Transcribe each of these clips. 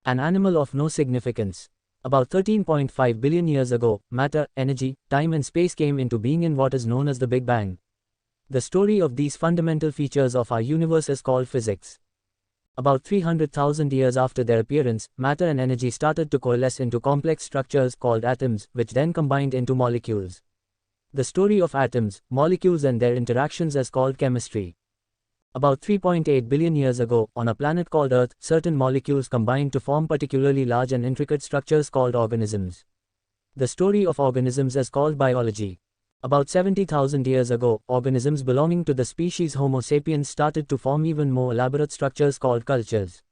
An animal of no significance. About 13.5 billion years ago, matter, energy, time and space came into being in what is known as the Big Bang. The story of these fundamental features of our universe is called physics. About 300,000 years after their appearance, matter and energy started to coalesce into complex structures called atoms, which then combined into molecules. The story of atoms, molecules and their interactions is called chemistry. About 3.8 billion years ago, on a planet called Earth, certain molecules combined to form particularly large and intricate structures called organisms. The story of organisms is called biology. About 70,000 years ago, organisms belonging to the species Homo sapiens started to form even more elaborate structures called cultures.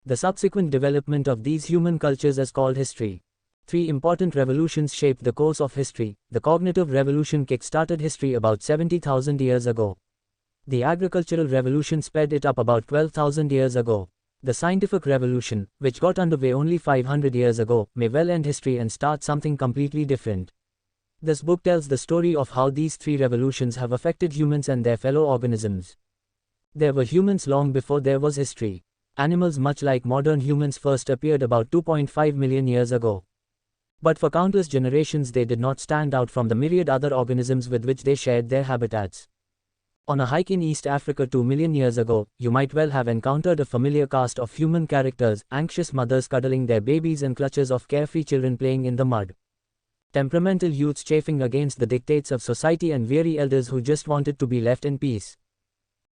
The subsequent development of these human cultures is called history. Three important revolutions shaped the course of history. The cognitive revolution kick-started history about 70,000 years ago. The agricultural revolution sped it up about 12,000 years ago. The scientific revolution, which got underway only 500 years ago, may well end history and start something completely different. This book tells the story of how these three revolutions have affected humans and their fellow organisms. There were humans long before there was history. Animals much like modern humans first appeared about 2.5 million years ago. But for countless generations they did not stand out from the myriad other organisms with which they shared their habitats. On a hike in East Africa 2 million years ago, you might well have encountered a familiar cast of human characters, anxious mothers cuddling their babies and clutches of carefree children playing in the mud. Temperamental youths chafing against the dictates of society and weary elders who just wanted to be left in peace.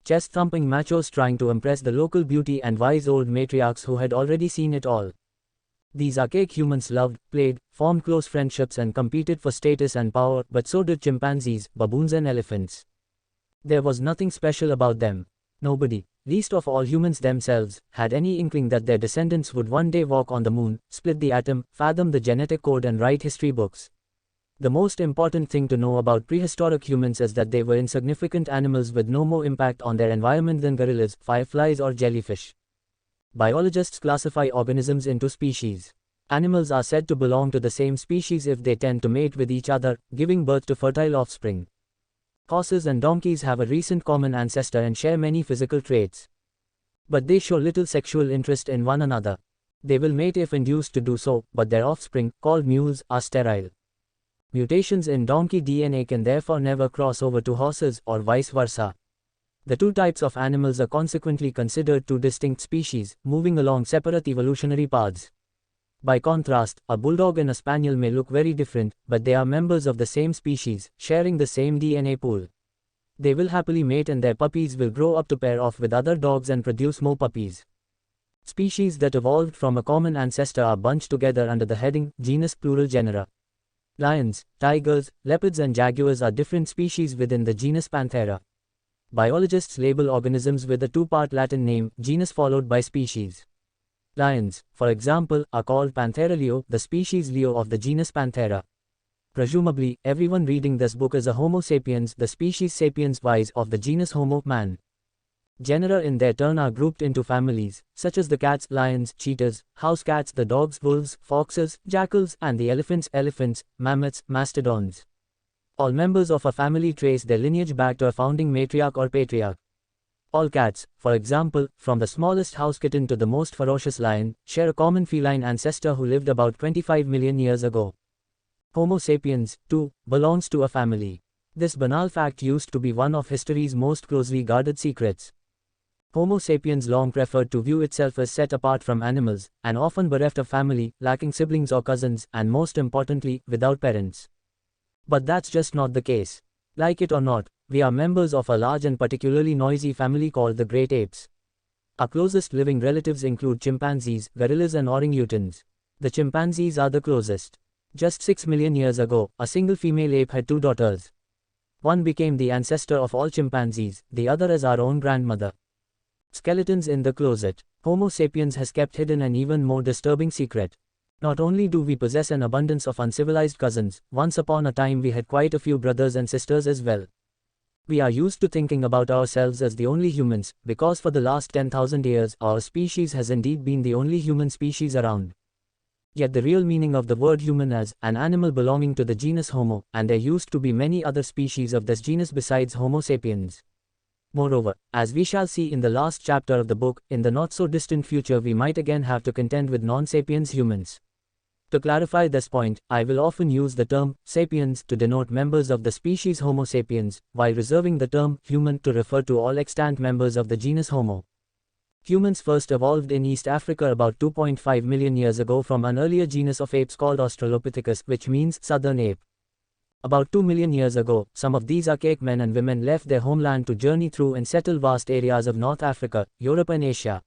Chest-thumping machos trying to impress the local beauty and wise old matriarchs who had already seen it all. These archaic humans loved, played, formed close friendships and competed for status and power, but so did chimpanzees, baboons and elephants. There was nothing special about them. Nobody, least of all humans themselves, had any inkling that their descendants would one day walk on the moon, split the atom, fathom the genetic code and write history books. The most important thing to know about prehistoric humans is that they were insignificant animals with no more impact on their environment than gorillas, fireflies or jellyfish. Biologists classify organisms into species. Animals are said to belong to the same species if they tend to mate with each other, giving birth to fertile offspring. Horses and donkeys have a recent common ancestor and share many physical traits. But they show little sexual interest in one another. They will mate if induced to do so, but their offspring, called mules, are sterile. Mutations in donkey DNA can therefore never cross over to horses, or vice versa. The two types of animals are consequently considered two distinct species, moving along separate evolutionary paths. By contrast, a bulldog and a spaniel may look very different, but they are members of the same species, sharing the same DNA pool. They will happily mate and their puppies will grow up to pair off with other dogs and produce more puppies. Species that evolved from a common ancestor are bunched together under the heading, genus plural genera. Lions, tigers, leopards and jaguars are different species within the genus Panthera. Biologists label organisms with a two-part Latin name, genus followed by species. Lions, for example, are called Panthera leo, the species Leo of the genus Panthera. Presumably, everyone reading this book is a Homo sapiens, the species Sapiens wise of the genus Homo, man. Genera in their turn are grouped into families, such as the cats, lions, cheetahs, house cats, the dogs, wolves, foxes, jackals, and the elephants, mammoths, mastodons. All members of a family trace their lineage back to a founding matriarch or patriarch. All cats, for example, from the smallest house kitten to the most ferocious lion, share a common feline ancestor who lived about 25 million years ago. Homo sapiens, too, belongs to a family. This banal fact used to be one of history's most closely guarded secrets. Homo sapiens long preferred to view itself as set apart from animals, and often bereft of family, lacking siblings or cousins, and most importantly, without parents. But that's just not the case. Like it or not, we are members of a large and particularly noisy family called the great apes. Our closest living relatives include chimpanzees, gorillas and orangutans. The chimpanzees are the closest. Just 6 million years ago, a single female ape had two daughters. One became the ancestor of all chimpanzees, the other is our own grandmother. Skeletons in the closet. Homo sapiens has kept hidden an even more disturbing secret. Not only do we possess an abundance of uncivilized cousins, once upon a time we had quite a few brothers and sisters as well. We are used to thinking about ourselves as the only humans, because for the last 10,000 years, our species has indeed been the only human species around. Yet the real meaning of the word human is, an animal belonging to the genus Homo, and there used to be many other species of this genus besides Homo sapiens. Moreover, as we shall see in the last chapter of the book, in the not-so-distant future we might again have to contend with non-sapiens humans. To clarify this point, I will often use the term sapiens to denote members of the species Homo sapiens, while reserving the term human to refer to all extant members of the genus Homo. Humans first evolved in East Africa about 2.5 million years ago from an earlier genus of apes called Australopithecus, which means southern ape. About 2 million years ago, some of these archaic men and women left their homeland to journey through and settle vast areas of North Africa, Europe and Asia.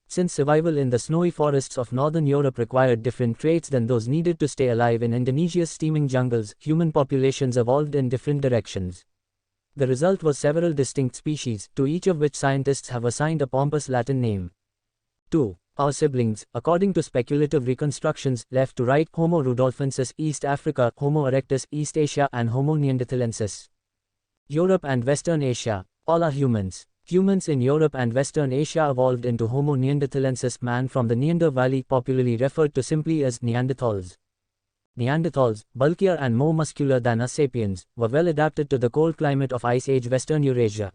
Since survival in the snowy forests of northern Europe required different traits than those needed to stay alive in Indonesia's steaming jungles, human populations evolved in different directions. The result was several distinct species, to each of which scientists have assigned a pompous Latin name. 2. Our siblings, according to speculative reconstructions, left to right, Homo rudolfensis, East Africa, Homo erectus, East Asia and Homo neanderthalensis. Europe and Western Asia, all are humans. Humans in Europe and Western Asia evolved into Homo neanderthalensis, man from the Neander Valley, popularly referred to simply as Neanderthals. Neanderthals, bulkier and more muscular than us sapiens, were well adapted to the cold climate of Ice Age Western Eurasia.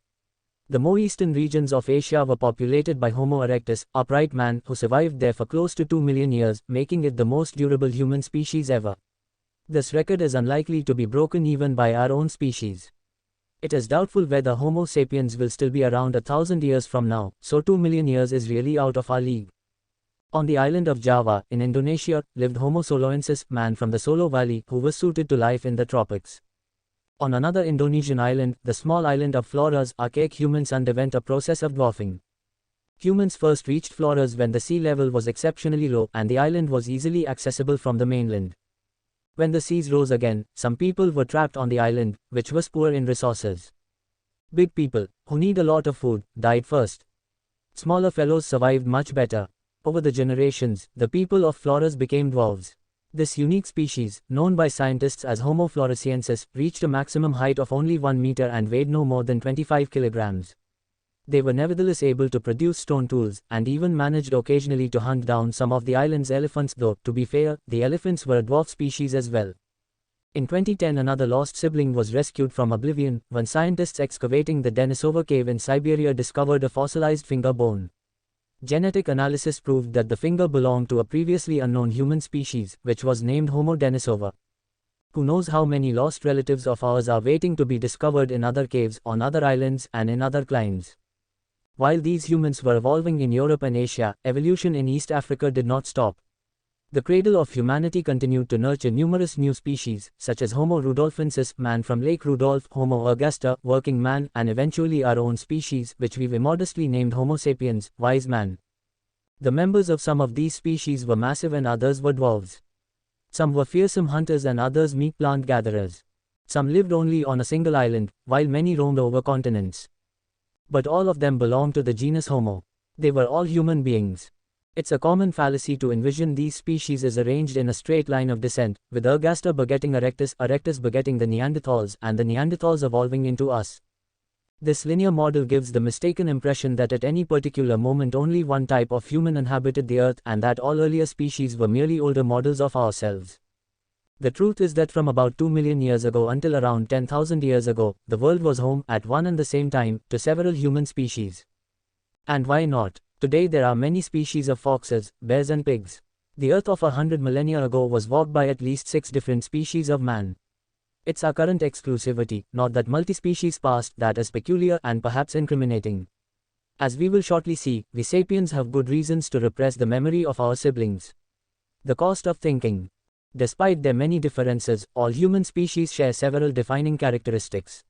The more eastern regions of Asia were populated by Homo erectus, upright man, who survived there for close to 2 million years, making it the most durable human species ever. This record is unlikely to be broken even by our own species. It is doubtful whether Homo sapiens will still be around 1,000 years from now, so 2 million years is really out of our league. On the island of Java, in Indonesia, lived Homo soloensis, man from the Solo Valley, who was suited to life in the tropics. On another Indonesian island, the small island of Flores, archaic humans underwent a process of dwarfing. Humans first reached Flores when the sea level was exceptionally low and the island was easily accessible from the mainland. When the seas rose again, some people were trapped on the island, which was poor in resources. Big people, who need a lot of food, died first. Smaller fellows survived much better. Over the generations, the people of Flores became dwarves. This unique species, known by scientists as Homo floresiensis, reached a maximum height of only 1 meter and weighed no more than 25 kilograms. They were nevertheless able to produce stone tools, and even managed occasionally to hunt down some of the island's elephants, though, to be fair, the elephants were a dwarf species as well. In 2010 another lost sibling was rescued from oblivion, when scientists excavating the Denisova cave in Siberia discovered a fossilized finger bone. Genetic analysis proved that the finger belonged to a previously unknown human species, which was named Homo denisova. Who knows how many lost relatives of ours are waiting to be discovered in other caves, on other islands, and in other climes. While these humans were evolving in Europe and Asia, evolution in East Africa did not stop. The cradle of humanity continued to nurture numerous new species, such as Homo rudolfensis, man from Lake Rudolph, Homo ergaster, working man, and eventually our own species, which we've immodestly named Homo sapiens, wise man. The members of some of these species were massive and others were dwarves. Some were fearsome hunters and others meat plant gatherers. Some lived only on a single island, while many roamed over continents. But all of them belonged to the genus Homo. They were all human beings. It's a common fallacy to envision these species as arranged in a straight line of descent, with ergaster begetting erectus, erectus begetting the Neanderthals, and the Neanderthals evolving into us. This linear model gives the mistaken impression that at any particular moment only one type of human inhabited the earth and that all earlier species were merely older models of ourselves. The truth is that from about 2 million years ago until around 10,000 years ago, the world was home, at one and the same time, to several human species. And why not? Today there are many species of foxes, bears and pigs. The Earth of 100 millennia ago was walked by at least 6 different species of man. It's our current exclusivity, not that multi-species past, that is peculiar and perhaps incriminating. As we will shortly see, we sapiens have good reasons to repress the memory of our siblings. The cost of thinking. Despite their many differences, all human species share several defining characteristics.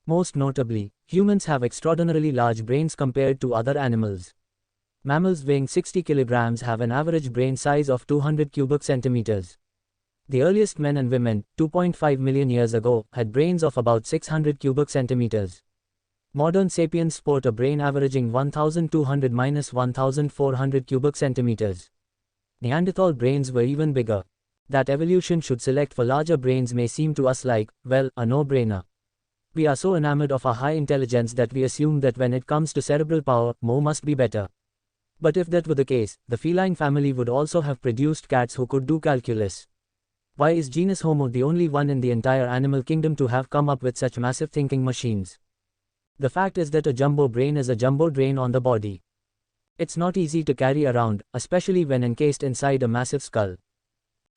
Most notably, humans have extraordinarily large brains compared to other animals. Mammals weighing 60 kilograms have an average brain size of 200 cubic centimeters. The earliest men and women, 2.5 million years ago, had brains of about 600 cubic centimeters. Modern sapiens sport a brain averaging 1,200–1,400 cubic centimeters. Neanderthal brains were even bigger. That evolution should select for larger brains may seem to us like, well, a no-brainer. We are so enamored of our high intelligence that we assume that when it comes to cerebral power, more must be better. But if that were the case, the feline family would also have produced cats who could do calculus. Why is genus Homo the only one in the entire animal kingdom to have come up with such massive thinking machines? The fact is that a jumbo brain is a jumbo drain on the body. It's not easy to carry around, especially when encased inside a massive skull.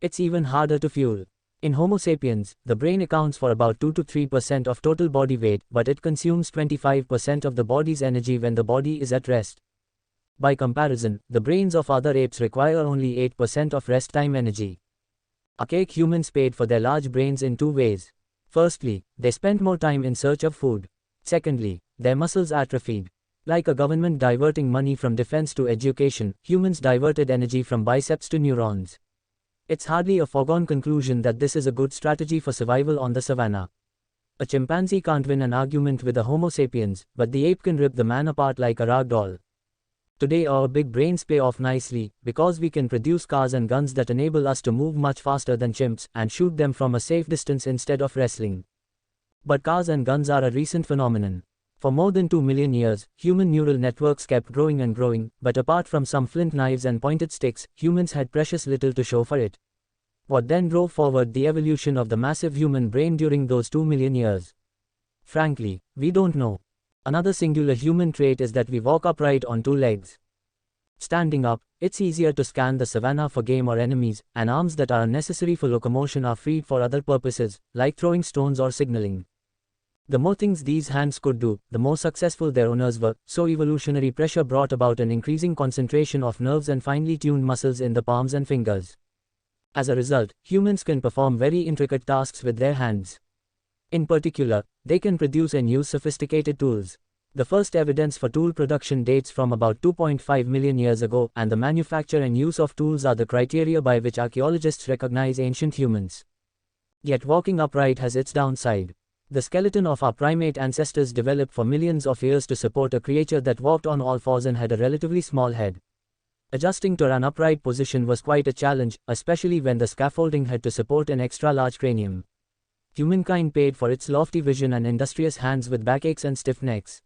It's even harder to fuel. In Homo sapiens, the brain accounts for about 2 to 3% of total body weight, but it consumes 25% of the body's energy when the body is at rest. By comparison, the brains of other apes require only 8% of rest time energy. Archaic humans paid for their large brains in two ways. Firstly, they spent more time in search of food. Secondly, their muscles atrophied. Like a government diverting money from defense to education, humans diverted energy from biceps to neurons. It's hardly a foregone conclusion that this is a good strategy for survival on the savannah. A chimpanzee can't win an argument with a Homo sapiens, but the ape can rip the man apart like a rag doll. Today our big brains pay off nicely, because we can produce cars and guns that enable us to move much faster than chimps, and shoot them from a safe distance instead of wrestling. But cars and guns are a recent phenomenon. For more than 2 million years, human neural networks kept growing and growing, but apart from some flint knives and pointed sticks, humans had precious little to show for it. What then drove forward the evolution of the massive human brain during those 2 million years? Frankly, we don't know. Another singular human trait is that we walk upright on two legs. Standing up, it's easier to scan the savannah for game or enemies, and arms that are unnecessary for locomotion are freed for other purposes, like throwing stones or signaling. The more things these hands could do, the more successful their owners were, so evolutionary pressure brought about an increasing concentration of nerves and finely tuned muscles in the palms and fingers. As a result, humans can perform very intricate tasks with their hands. In particular, they can produce and use sophisticated tools. The first evidence for tool production dates from about 2.5 million years ago, and the manufacture and use of tools are the criteria by which archaeologists recognize ancient humans. Yet walking upright has its downside. The skeleton of our primate ancestors developed for millions of years to support a creature that walked on all fours and had a relatively small head. Adjusting to an upright position was quite a challenge, especially when the scaffolding had to support an extra-large cranium. Humankind paid for its lofty vision and industrious hands with backaches and stiff necks.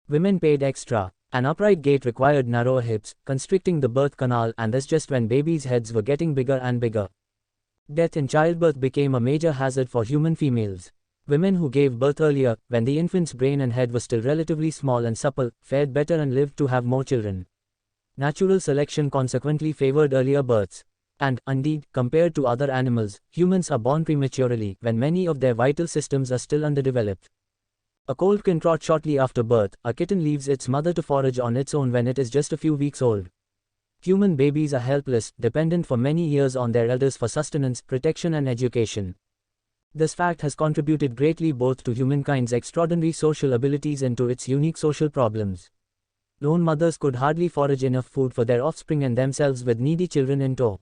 Women paid extra. An upright gait required narrower hips, constricting the birth canal, and this just when babies' heads were getting bigger and bigger. Death in childbirth became a major hazard for human females. Women who gave birth earlier, when the infant's brain and head were still relatively small and supple, fared better and lived to have more children. Natural selection consequently favored earlier births. And, indeed, compared to other animals, humans are born prematurely, when many of their vital systems are still underdeveloped. A colt can trot shortly after birth, a kitten leaves its mother to forage on its own when it is just a few weeks old. Human babies are helpless, dependent for many years on their elders for sustenance, protection and education. This fact has contributed greatly both to humankind's extraordinary social abilities and to its unique social problems. Lone mothers could hardly forage enough food for their offspring and themselves with needy children in tow.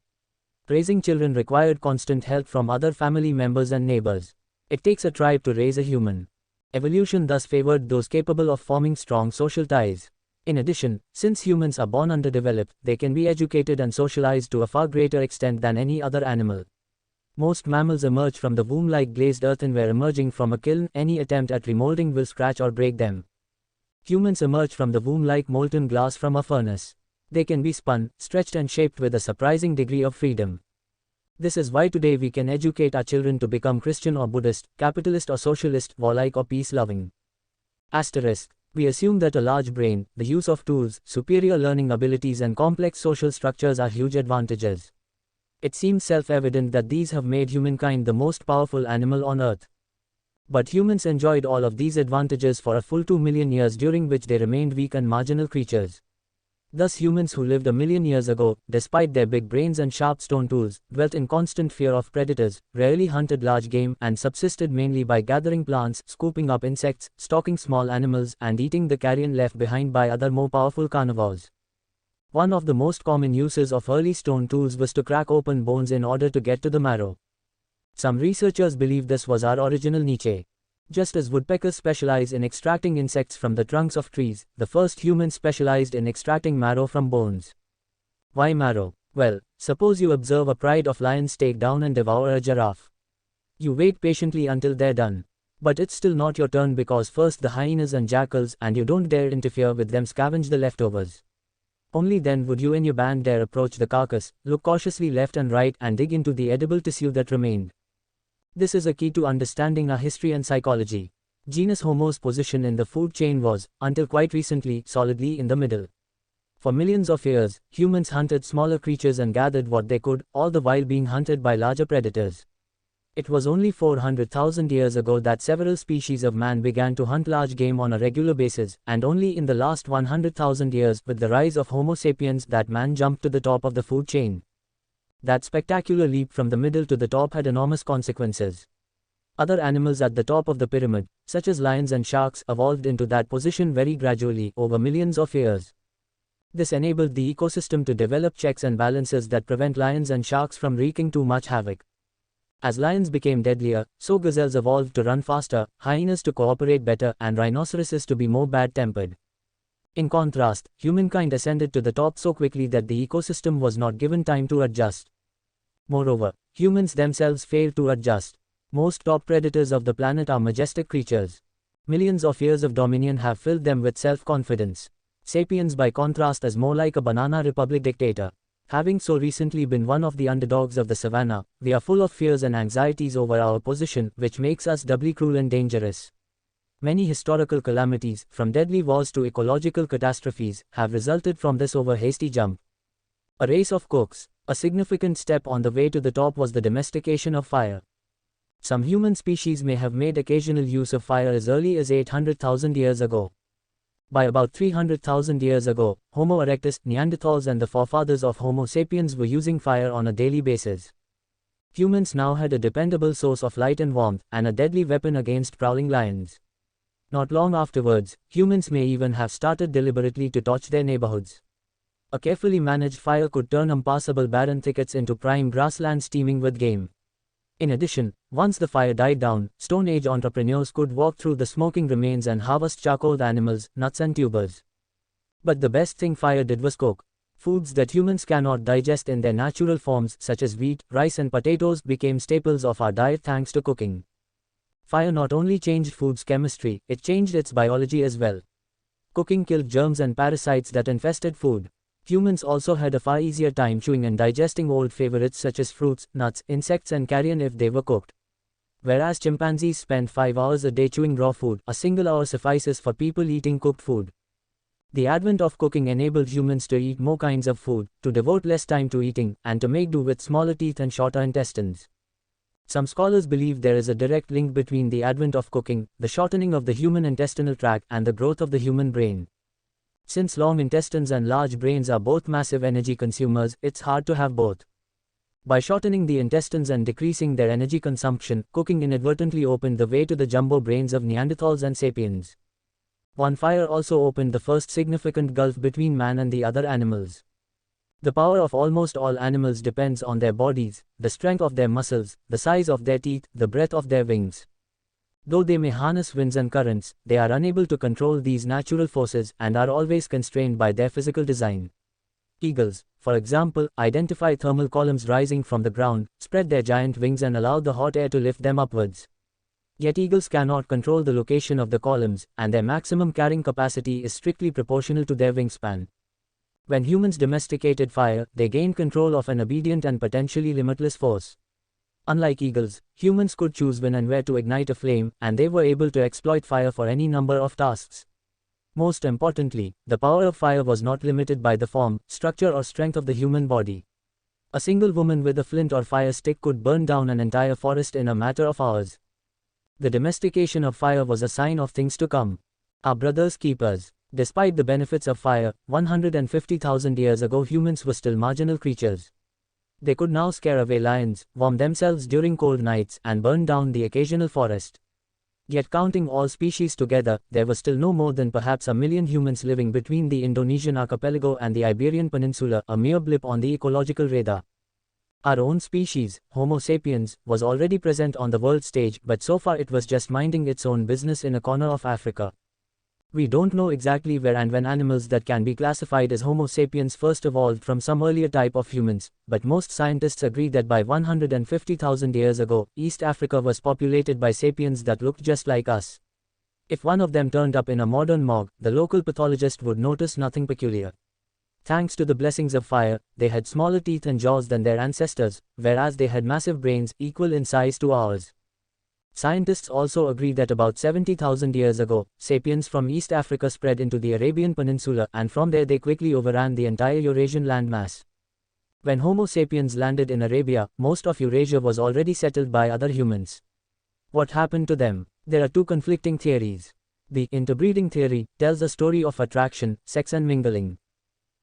Raising children required constant help from other family members and neighbors. It takes a tribe to raise a human. Evolution thus favored those capable of forming strong social ties. In addition, since humans are born underdeveloped, they can be educated and socialized to a far greater extent than any other animal. Most mammals emerge from the womb like glazed earthenware emerging from a kiln. Any attempt at remolding will scratch or break them. Humans emerge from the womb like molten glass from a furnace. They can be spun, stretched and shaped with a surprising degree of freedom. This is why today we can educate our children to become Christian or Buddhist, capitalist or socialist, warlike or peace-loving. Asterisk. We assume that a large brain, the use of tools, superior learning abilities and complex social structures are huge advantages. It seems self-evident that these have made humankind the most powerful animal on Earth. But humans enjoyed all of these advantages for a full 2 million years, during which they remained weak and marginal creatures. Thus humans who lived a million years ago, despite their big brains and sharp stone tools, dwelt in constant fear of predators, rarely hunted large game, and subsisted mainly by gathering plants, scooping up insects, stalking small animals, and eating the carrion left behind by other more powerful carnivores. One of the most common uses of early stone tools was to crack open bones in order to get to the marrow. Some researchers believe this was our original niche. Just as woodpeckers specialize in extracting insects from the trunks of trees, the first humans specialized in extracting marrow from bones. Why marrow? Well, suppose you observe a pride of lions take down and devour a giraffe. You wait patiently until they're done. But it's still not your turn, because first the hyenas and jackals, and you don't dare interfere with them, scavenge the leftovers. Only then would you and your band dare approach the carcass, look cautiously left and right, and dig into the edible tissue that remained. This is a key to understanding our history and psychology. Genus Homo's position in the food chain was, until quite recently, solidly in the middle. For millions of years, humans hunted smaller creatures and gathered what they could, all the while being hunted by larger predators. It was only 400,000 years ago that several species of man began to hunt large game on a regular basis, and only in the last 100,000 years, with the rise of Homo sapiens, that man jumped to the top of the food chain. That spectacular leap from the middle to the top had enormous consequences. Other animals at the top of the pyramid, such as lions and sharks, evolved into that position very gradually, over millions of years. This enabled the ecosystem to develop checks and balances that prevent lions and sharks from wreaking too much havoc. As lions became deadlier, so gazelles evolved to run faster, hyenas to cooperate better, and rhinoceroses to be more bad-tempered. In contrast, humankind ascended to the top so quickly that the ecosystem was not given time to adjust. Moreover, humans themselves failed to adjust. Most top predators of the planet are majestic creatures. Millions of years of dominion have filled them with self-confidence. Sapiens, by contrast, is more like a banana republic dictator. Having so recently been one of the underdogs of the savannah, we are full of fears and anxieties over our position, which makes us doubly cruel and dangerous. Many historical calamities, from deadly wars to ecological catastrophes, have resulted from this over-hasty jump. A race of cooks. A significant step on the way to the top was the domestication of fire. Some human species may have made occasional use of fire as early as 800,000 years ago. By about 300,000 years ago, Homo erectus, Neanderthals and the forefathers of Homo sapiens were using fire on a daily basis. Humans now had a dependable source of light and warmth, and a deadly weapon against prowling lions. Not long afterwards, humans may even have started deliberately to torch their neighborhoods. A carefully managed fire could turn impassable barren thickets into prime grasslands teeming with game. In addition, once the fire died down, Stone Age entrepreneurs could walk through the smoking remains and harvest charcoal animals, nuts and tubers. But the best thing fire did was cook. Foods that humans cannot digest in their natural forms, such as wheat, rice and potatoes, became staples of our diet thanks to cooking. Fire not only changed food's chemistry, it changed its biology as well. Cooking killed germs and parasites that infested food. Humans also had a far easier time chewing and digesting old favorites such as fruits, nuts, insects and carrion if they were cooked. Whereas chimpanzees spend 5 hours a day chewing raw food, a single hour suffices for people eating cooked food. The advent of cooking enabled humans to eat more kinds of food, to devote less time to eating, and to make do with smaller teeth and shorter intestines. Some scholars believe there is a direct link between the advent of cooking, the shortening of the human intestinal tract, and the growth of the human brain. Since long intestines and large brains are both massive energy consumers, it's hard to have both. By shortening the intestines and decreasing their energy consumption, cooking inadvertently opened the way to the jumbo brains of Neanderthals and Sapiens. One fire also opened the first significant gulf between man and the other animals. The power of almost all animals depends on their bodies, the strength of their muscles, the size of their teeth, the breadth of their wings. Though they may harness winds and currents, they are unable to control these natural forces and are always constrained by their physical design. Eagles, for example, identify thermal columns rising from the ground, spread their giant wings and allow the hot air to lift them upwards. Yet eagles cannot control the location of the columns, and their maximum carrying capacity is strictly proportional to their wingspan. When humans domesticated fire, they gained control of an obedient and potentially limitless force. Unlike eagles, humans could choose when and where to ignite a flame, and they were able to exploit fire for any number of tasks. Most importantly, the power of fire was not limited by the form, structure or strength of the human body. A single woman with a flint or fire stick could burn down an entire forest in a matter of hours. The domestication of fire was a sign of things to come. Our brother's keepers. Despite the benefits of fire, 150,000 years ago humans were still marginal creatures. They could now scare away lions, warm themselves during cold nights, and burn down the occasional forest. Yet counting all species together, there were still no more than perhaps 1 million humans living between the Indonesian archipelago and the Iberian Peninsula, a mere blip on the ecological radar. Our own species, Homo sapiens, was already present on the world stage, but so far it was just minding its own business in a corner of Africa. We don't know exactly where and when animals that can be classified as Homo sapiens first evolved from some earlier type of humans, but most scientists agree that by 150,000 years ago, East Africa was populated by sapiens that looked just like us. If one of them turned up in a modern morgue, the local pathologist would notice nothing peculiar. Thanks to the blessings of fire, they had smaller teeth and jaws than their ancestors, whereas they had massive brains, equal in size to ours. Scientists also agree that about 70,000 years ago, sapiens from East Africa spread into the Arabian Peninsula, and from there they quickly overran the entire Eurasian landmass. When Homo sapiens landed in Arabia, most of Eurasia was already settled by other humans. What happened to them? There are two conflicting theories. The interbreeding theory tells a story of attraction, sex and mingling.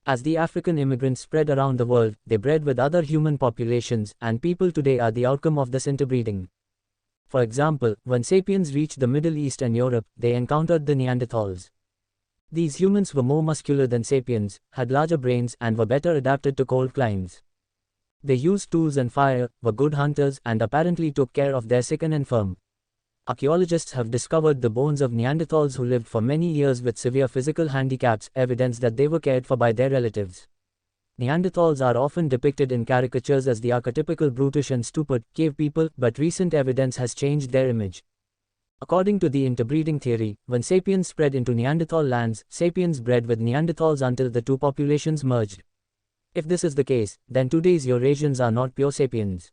As the African immigrants spread around the world, they bred with other human populations, and people today are the outcome of this interbreeding. For example, when sapiens reached the Middle East and Europe, they encountered the Neanderthals. These humans were more muscular than sapiens, had larger brains, and were better adapted to cold climes. They used tools and fire, were good hunters, and apparently took care of their sick and infirm. Archaeologists have discovered the bones of Neanderthals who lived for many years with severe physical handicaps, evidence that they were cared for by their relatives. Neanderthals are often depicted in caricatures as the archetypical brutish and stupid cave people, but recent evidence has changed their image. According to the interbreeding theory, when sapiens spread into Neanderthal lands, sapiens bred with Neanderthals until the two populations merged. If this is the case, then today's Eurasians are not pure sapiens.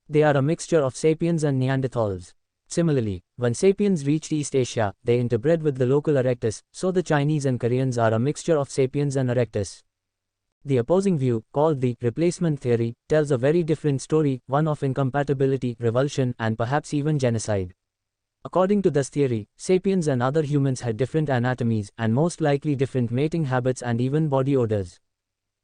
They are a mixture of sapiens and Neanderthals. Similarly, when sapiens reached East Asia, they interbred with the local erectus, so the Chinese and Koreans are a mixture of sapiens and erectus. The opposing view, called the replacement theory, tells a very different story, one of incompatibility, revulsion, and perhaps even genocide. According to this theory, sapiens and other humans had different anatomies, and most likely different mating habits and even body odors.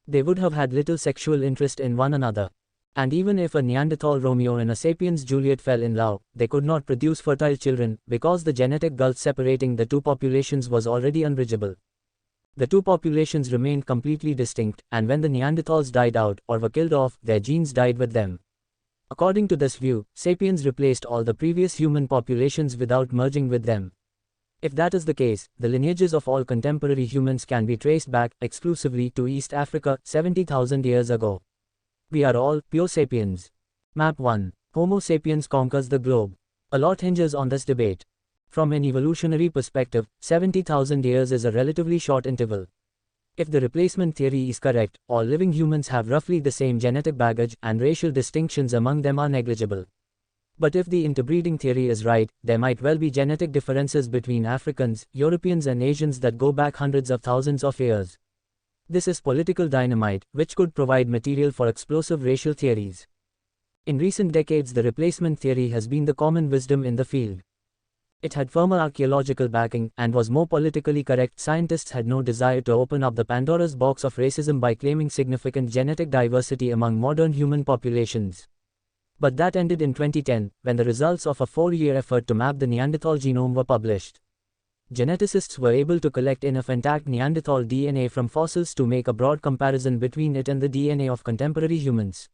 They would have had little sexual interest in one another. And even if a Neanderthal Romeo and a sapiens Juliet fell in love, they could not produce fertile children, because the genetic gulf separating the two populations was already unbridgeable. The two populations remained completely distinct, and when the Neanderthals died out, or were killed off, their genes died with them. According to this view, sapiens replaced all the previous human populations without merging with them. If that is the case, the lineages of all contemporary humans can be traced back, exclusively to East Africa, 70,000 years ago. We are all pure sapiens. Map 1. Homo sapiens conquers the globe. A lot hinges on this debate. From an evolutionary perspective, 70,000 years is a relatively short interval. If the replacement theory is correct, all living humans have roughly the same genetic baggage, and racial distinctions among them are negligible. But if the interbreeding theory is right, there might well be genetic differences between Africans, Europeans and Asians that go back hundreds of thousands of years. This is political dynamite, which could provide material for explosive racial theories. In recent decades, the replacement theory has been the common wisdom in the field. It had firmer archaeological backing, and was more politically correct. Scientists had no desire to open up the Pandora's box of racism by claiming significant genetic diversity among modern human populations. But that ended in 2010, when the results of a 4-year effort to map the Neanderthal genome were published. Geneticists were able to collect enough intact Neanderthal DNA from fossils to make a broad comparison between it and the DNA of contemporary humans.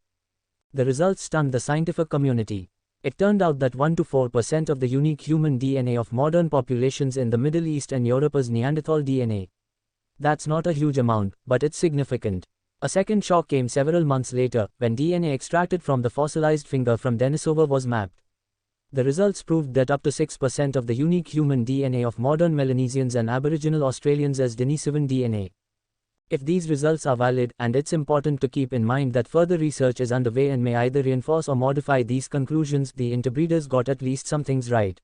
The results stunned the scientific community. It turned out that 1 to 4% of the unique human DNA of modern populations in the Middle East and Europe is Neanderthal DNA. That's not a huge amount, but it's significant. A second shock came several months later, when DNA extracted from the fossilized finger from Denisova was mapped. The results proved that up to 6% of the unique human DNA of modern Melanesians and Aboriginal Australians is Denisovan DNA. If these results are valid, and it's important to keep in mind that further research is underway and may either reinforce or modify these conclusions, the interbreeders got at least some things right.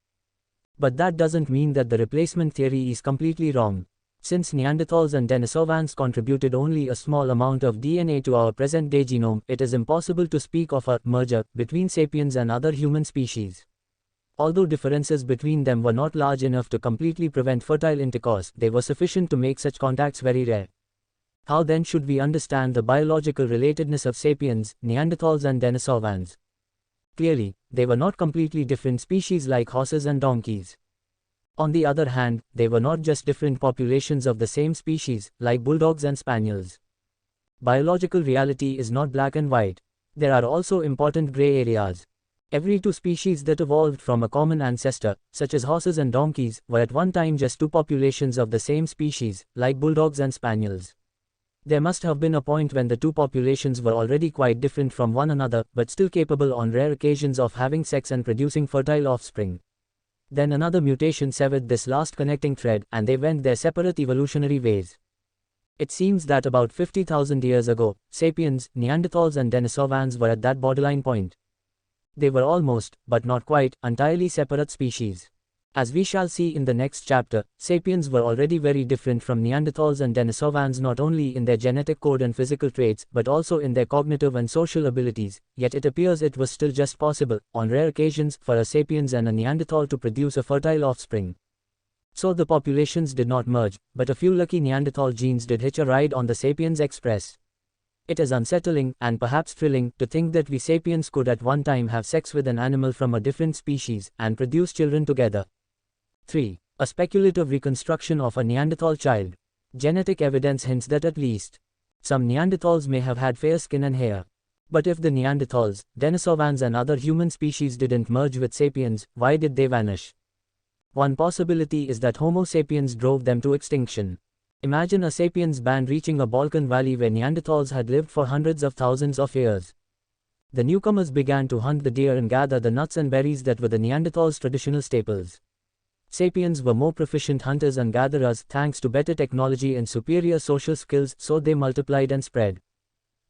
But that doesn't mean that the replacement theory is completely wrong. Since Neanderthals and Denisovans contributed only a small amount of DNA to our present-day genome, it is impossible to speak of a merger between sapiens and other human species. Although differences between them were not large enough to completely prevent fertile intercourse, they were sufficient to make such contacts very rare. How then should we understand the biological relatedness of sapiens, Neanderthals and Denisovans? Clearly, they were not completely different species like horses and donkeys. On the other hand, they were not just different populations of the same species, like bulldogs and spaniels. Biological reality is not black and white. There are also important gray areas. Every two species that evolved from a common ancestor, such as horses and donkeys, were at one time just two populations of the same species, like bulldogs and spaniels. There must have been a point when the two populations were already quite different from one another, but still capable on rare occasions of having sex and producing fertile offspring. Then another mutation severed this last connecting thread, and they went their separate evolutionary ways. It seems that about 50,000 years ago, sapiens, Neanderthals and Denisovans were at that borderline point. They were almost, but not quite, entirely separate species. As we shall see in the next chapter, sapiens were already very different from Neanderthals and Denisovans not only in their genetic code and physical traits but also in their cognitive and social abilities, yet it appears it was still just possible, on rare occasions, for a sapiens and a Neanderthal to produce a fertile offspring. So the populations did not merge, but a few lucky Neanderthal genes did hitch a ride on the Sapiens Express. It is unsettling, and perhaps thrilling, to think that we sapiens could at one time have sex with an animal from a different species, and produce children together. 3. A speculative reconstruction of a Neanderthal child. Genetic evidence hints that at least some Neanderthals may have had fair skin and hair. But if the Neanderthals, Denisovans and other human species didn't merge with sapiens, why did they vanish? One possibility is that Homo sapiens drove them to extinction. Imagine a sapiens band reaching a Balkan valley where Neanderthals had lived for hundreds of thousands of years. The newcomers began to hunt the deer and gather the nuts and berries that were the Neanderthals' traditional staples. Sapiens were more proficient hunters and gatherers thanks to better technology and superior social skills, so they multiplied and spread.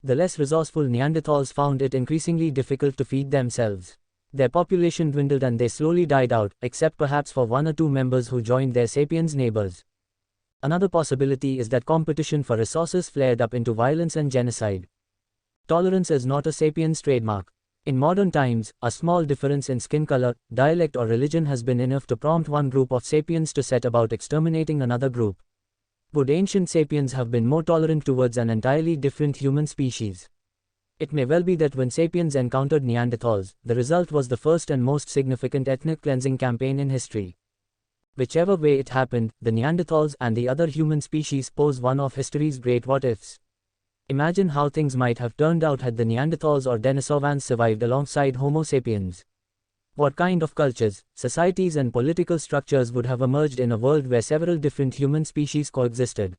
The less resourceful Neanderthals found it increasingly difficult to feed themselves. Their population dwindled and they slowly died out, except perhaps for one or two members who joined their sapiens neighbors. Another possibility is that competition for resources flared up into violence and genocide. Tolerance is not a sapiens trademark. In modern times, a small difference in skin color, dialect or religion has been enough to prompt one group of sapiens to set about exterminating another group. Would ancient sapiens have been more tolerant towards an entirely different human species? It may well be that when sapiens encountered Neanderthals, the result was the first and most significant ethnic cleansing campaign in history. Whichever way it happened, the Neanderthals and the other human species pose one of history's great what-ifs. Imagine how things might have turned out had the Neanderthals or Denisovans survived alongside Homo sapiens. What kind of cultures, societies and political structures would have emerged in a world where several different human species coexisted?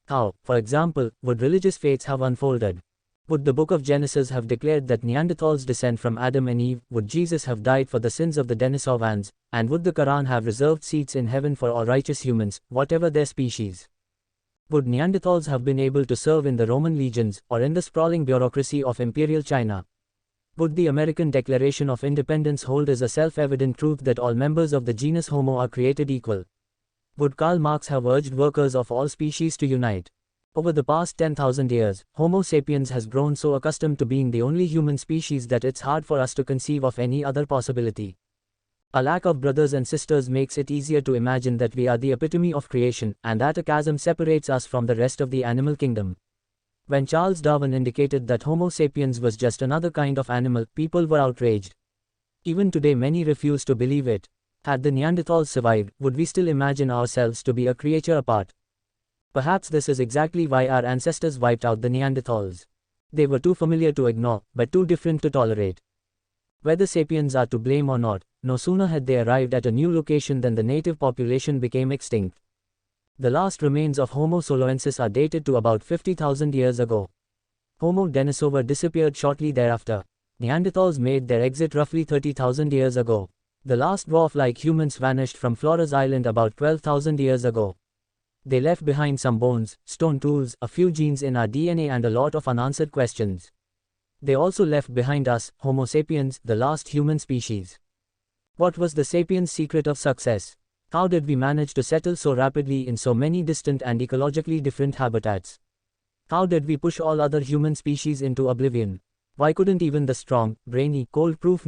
How, for example, would religious faiths have unfolded? Would the book of Genesis have declared that Neanderthals descend from Adam and Eve? Would Jesus have died for the sins of the Denisovans? And would the Quran have reserved seats in heaven for all righteous humans, whatever their species? Would Neanderthals have been able to serve in the Roman legions, or in the sprawling bureaucracy of Imperial China? Would the American Declaration of Independence hold as a self-evident truth that all members of the genus Homo are created equal? Would Karl Marx have urged workers of all species to unite? Over the past 10,000 years, Homo sapiens has grown so accustomed to being the only human species that it's hard for us to conceive of any other possibility. A lack of brothers and sisters makes it easier to imagine that we are the epitome of creation, and that a chasm separates us from the rest of the animal kingdom. When Charles Darwin indicated that Homo sapiens was just another kind of animal, people were outraged. Even today many refuse to believe it. Had the Neanderthals survived, would we still imagine ourselves to be a creature apart? Perhaps this is exactly why our ancestors wiped out the Neanderthals. They were too familiar to ignore, but too different to tolerate. Whether sapiens are to blame or not, no sooner had they arrived at a new location than the native population became extinct. The last remains of Homo soloensis are dated to about 50,000 years ago. Homo denisova disappeared shortly thereafter. Neanderthals made their exit roughly 30,000 years ago. The last dwarf-like humans vanished from Flores Island about 12,000 years ago. They left behind some bones, stone tools, a few genes in our DNA and a lot of unanswered questions. They also left behind us, Homo sapiens, the last human species. What was the sapiens' secret of success? How did we manage to settle so rapidly in so many distant and ecologically different habitats? How did we push all other human species into oblivion? Why couldn't even the strong, brainy, cold-proof